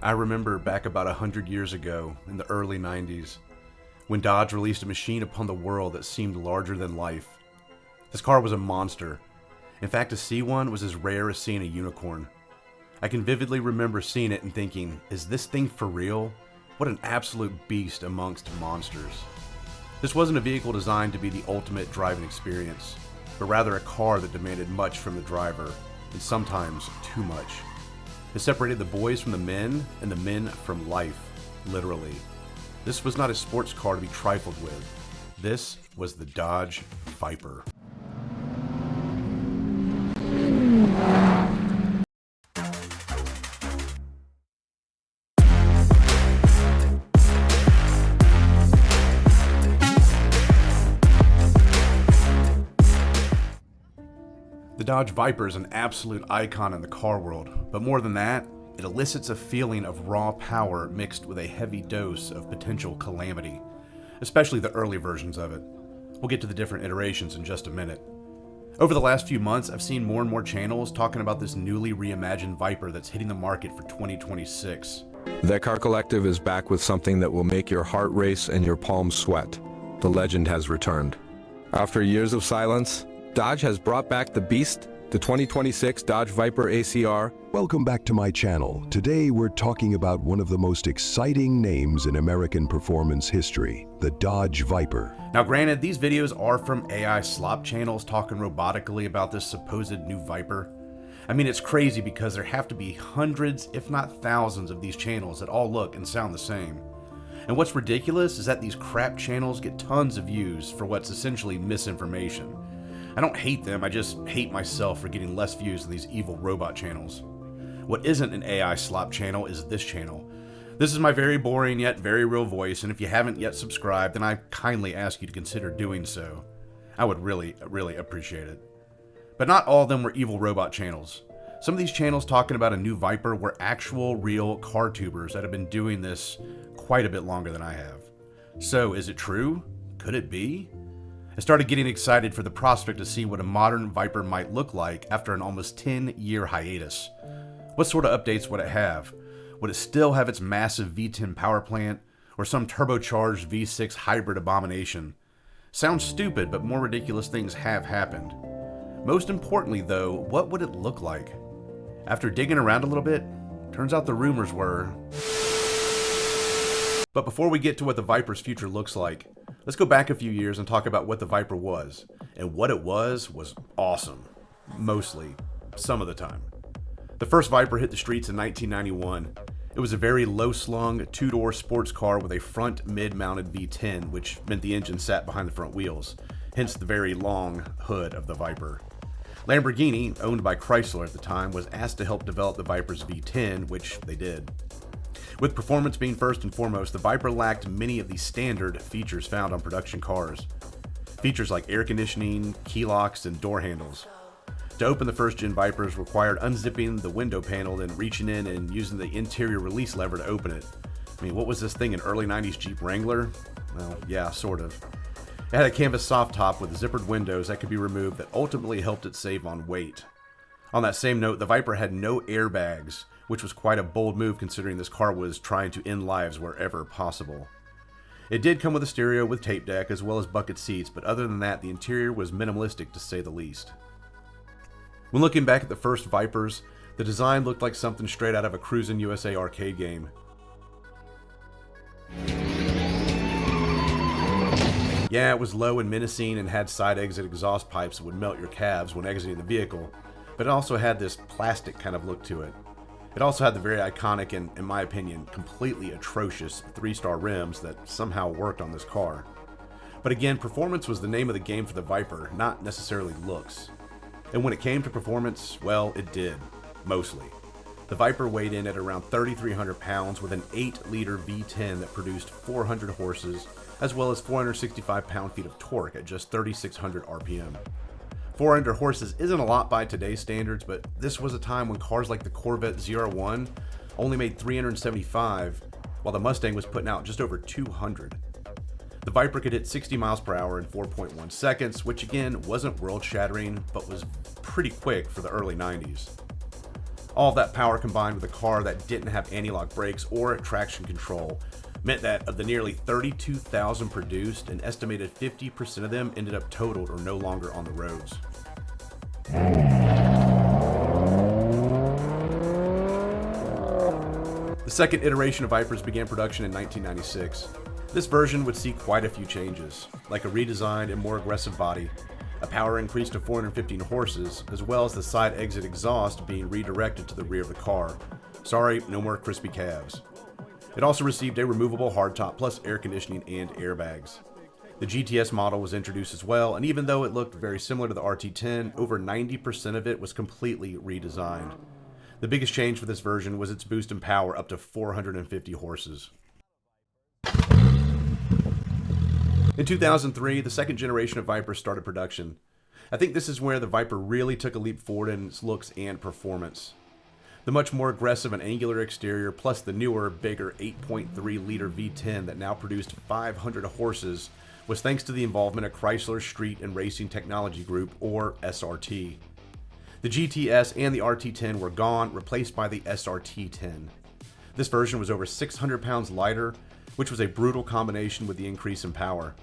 I remember back about 100 years ago, in the early 90s, when Dodge released a machine upon the world that seemed larger than life. This car was a monster. In fact, to see one was as rare as seeing a unicorn. I can vividly remember seeing it and thinking, is this thing for real? What an absolute beast amongst monsters. This wasn't a vehicle designed to be the ultimate driving experience, but rather a car that demanded much from the driver, and sometimes too much. It separated the boys from the men, and the men from life, literally. This was not a sports car to be trifled with. This was the Dodge Viper. The Dodge Viper is an absolute icon in the car world, but more than that, it elicits a feeling of raw power mixed with a heavy dose of potential calamity, especially the early versions of it. We'll get to the different iterations in just a minute. Over the last few months, I've seen more and more channels talking about this newly reimagined Viper that's hitting the market for 2026. The Car Collective is back with something that will make your heart race and your palms sweat. The legend has returned. After years of silence, Dodge has brought back the beast, the 2026 Dodge Viper ACR. Welcome back to my channel. Today we're talking about one of the most exciting names in American performance history, the Dodge Viper. Now granted, these videos are from AI slop channels talking robotically about this supposed new Viper. I mean, it's crazy because there have to be hundreds, if not thousands, of these channels that all look and sound the same. And what's ridiculous is that these crap channels get tons of views for what's essentially misinformation. I don't hate them, I just hate myself for getting less views than these evil robot channels. What isn't an AI slop channel is this channel. This is my very boring yet very real voice, and if you haven't yet subscribed, then I kindly ask you to consider doing so. I would really appreciate it. But not all of them were evil robot channels. Some of these channels talking about a new Viper were actual real car tubers that have been doing this quite a bit longer than I have. So is it true? Could it be? I started getting excited for the prospect to see what a modern Viper might look like after an almost 10-year hiatus. What sort of updates would it have? Would it still have its massive V10 power plant, or some turbocharged V6 hybrid abomination? Sounds stupid, but more ridiculous things have happened. Most importantly though, what would it look like? After digging around a little bit, turns out the rumors were... But before we get to what the Viper's future looks like, let's go back a few years and talk about what the Viper was. And what it was awesome. Mostly. Some of the time. The first Viper hit the streets in 1991. It was a very low-slung, two-door sports car with a front mid-mounted V10, which meant the engine sat behind the front wheels, hence the very long hood of the Viper. Lamborghini, owned by Chrysler at the time, was asked to help develop the Viper's V10, which they did. With performance being first and foremost, the Viper lacked many of the standard features found on production cars. Features like air conditioning, key locks, and door handles. To open the first-gen Vipers required unzipping the window panel and reaching in and using the interior release lever to open it. I mean, what was this thing, an early 90s Jeep Wrangler? Well, yeah, sort of. It had a canvas soft top with zippered windows that could be removed that ultimately helped it save on weight. On that same note, the Viper had no airbags, which was quite a bold move considering this car was trying to end lives wherever possible. It did come with a stereo with tape deck as well as bucket seats, but other than that, the interior was minimalistic to say the least. When looking back at the first Vipers, the design looked like something straight out of a Cruisin' USA arcade game. Yeah, it was low and menacing and had side exit exhaust pipes that would melt your calves when exiting the vehicle, but it also had this plastic kind of look to it. It also had the very iconic and, in my opinion, completely atrocious 3-star rims that somehow worked on this car. But again, performance was the name of the game for the Viper, not necessarily looks. And when it came to performance, well, it did. Mostly. The Viper weighed in at around 3,300 pounds with an 8-liter V10 that produced 400 horses, as well as 465 pound-feet of torque at just 3,600 RPM. 400 horses isn't a lot by today's standards, but this was a time when cars like the Corvette ZR1 only made 375, while the Mustang was putting out just over 200. The Viper could hit 60 miles per hour in 4.1 seconds, which again wasn't world-shattering, but was pretty quick for the early 90s. All of that power combined with a car that didn't have anti-lock brakes or traction control meant that of the nearly 32,000 produced, an estimated 50% of them ended up totaled or no longer on the roads. The second iteration of Vipers began production in 1996. This version would see quite a few changes, like a redesigned and more aggressive body, a power increase to 415 horses, as well as the side exit exhaust being redirected to the rear of the car. Sorry, no more crispy calves. It also received a removable hardtop plus air conditioning and airbags. The GTS model was introduced as well, and even though it looked very similar to the RT10, over 90% of it was completely redesigned. The biggest change for this version was its boost in power up to 450 horses. In 2003, the second generation of Viper started production. I think this is where the Viper really took a leap forward in its looks and performance. The much more aggressive and angular exterior, plus the newer, bigger 8.3-liter V10 that now produced 500 horses, was thanks to the involvement of Chrysler Street and Racing Technology Group, or SRT. The GTS and the RT10 were gone, replaced by the SRT10. This version was over 600 pounds lighter, which was a brutal combination with the increase in power.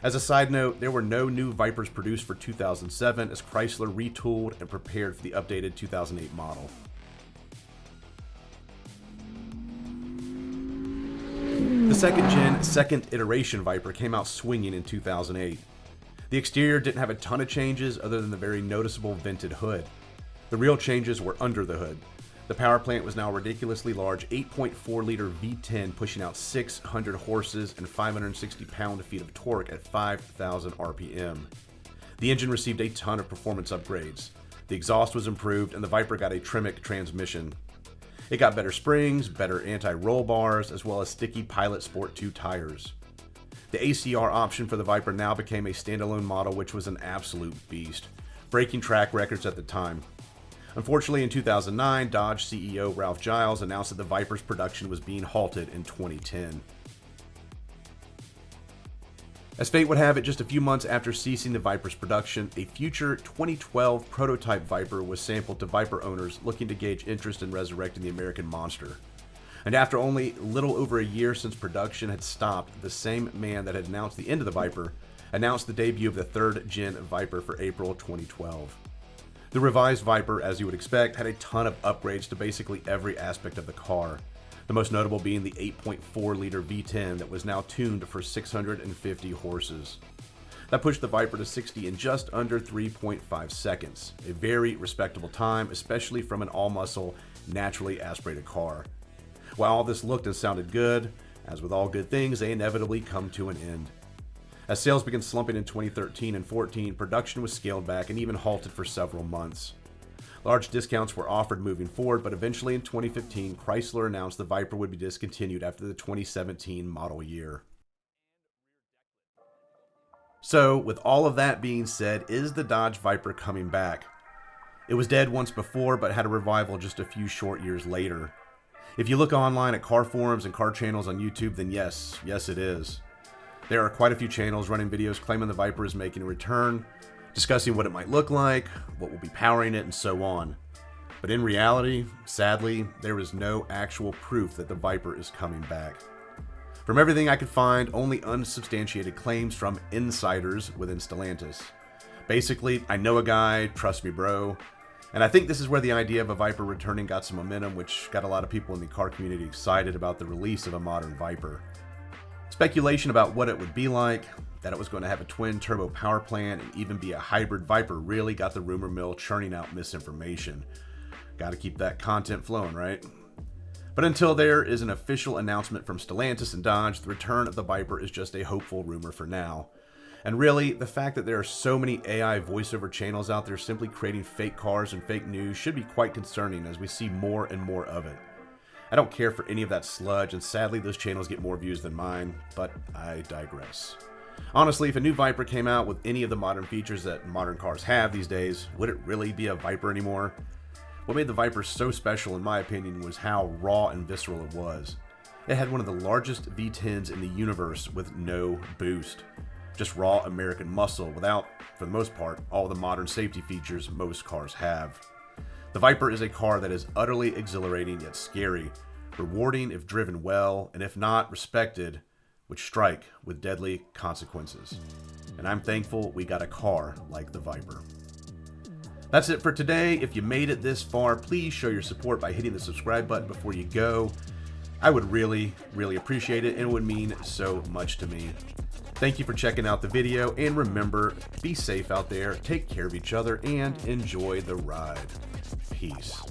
As a side note, there were no new Vipers produced for 2007 as Chrysler retooled and prepared for the updated 2008 model. The second iteration Viper came out swinging in 2008. The exterior didn't have a ton of changes other than the very noticeable vented hood. The real changes were under the hood. The power plant was now a ridiculously large 8.4-liter V10 pushing out 600 horses and 560 pound-feet of torque at 5,000 RPM. The engine received a ton of performance upgrades. The exhaust was improved and the Viper got a Tremec transmission. It got better springs, better anti-roll bars, as well as sticky Pilot Sport 2 tires. The ACR option for the Viper now became a standalone model, which was an absolute beast, breaking track records at the time. Unfortunately, in 2009, Dodge CEO Ralph Giles announced that the Viper's production was being halted in 2010. As fate would have it, just a few months after ceasing the Viper's production, a future 2012 prototype Viper was sampled to Viper owners looking to gauge interest in resurrecting the American monster. And after only little over a year since production had stopped, the same man that had announced the end of the Viper announced the debut of the third-gen Viper for April 2012. The revised Viper, as you would expect, had a ton of upgrades to basically every aspect of the car. The most notable being the 8.4-liter V10 that was now tuned for 650 horses. That pushed the Viper to 60 in just under 3.5 seconds, a very respectable time, especially from an all-muscle, naturally aspirated car. While all this looked and sounded good, as with all good things, they inevitably come to an end. As sales began slumping in 2013 and 14, production was scaled back and even halted for several months. Large discounts were offered moving forward, but eventually in 2015, Chrysler announced the Viper would be discontinued after the 2017 model year. So, with all of that being said, is the Dodge Viper coming back? It was dead once before, but had a revival just a few short years later. If you look online at car forums and car channels on YouTube, then yes it is. There are quite a few channels running videos claiming the Viper is making a return, discussing what it might look like, what will be powering it, and so on. But in reality, sadly, there is no actual proof that the Viper is coming back. From everything I could find, only unsubstantiated claims from insiders within Stellantis. Basically, I know a guy, trust me bro, and I think this is where the idea of a Viper returning got some momentum, which got a lot of people in the car community excited about the release of a modern Viper. Speculation about what it would be like, that it was going to have a twin-turbo power plant and even be a hybrid Viper really got the rumor mill churning out misinformation. Gotta keep that content flowing, right? But until there is an official announcement from Stellantis and Dodge, the return of the Viper is just a hopeful rumor for now. And really, the fact that there are so many AI voiceover channels out there simply creating fake cars and fake news should be quite concerning as we see more and more of it. I don't care for any of that sludge, and sadly those channels get more views than mine, but I digress. Honestly, if a new Viper came out with any of the modern features that modern cars have these days, would it really be a Viper anymore? What made the Viper so special, in my opinion, was how raw and visceral it was. It had one of the largest V10s in the universe with no boost. Just raw American muscle without, for the most part, all the modern safety features most cars have. The Viper is a car that is utterly exhilarating yet scary, rewarding if driven well, and if not, respected, which strike with deadly consequences. And I'm thankful we got a car like the Viper. That's it for today. If you made it this far, please show your support by hitting the subscribe button before you go. I would really, really appreciate it, and it would mean so much to me. Thank you for checking out the video, and remember, be safe out there, take care of each other, and enjoy the ride. Peace.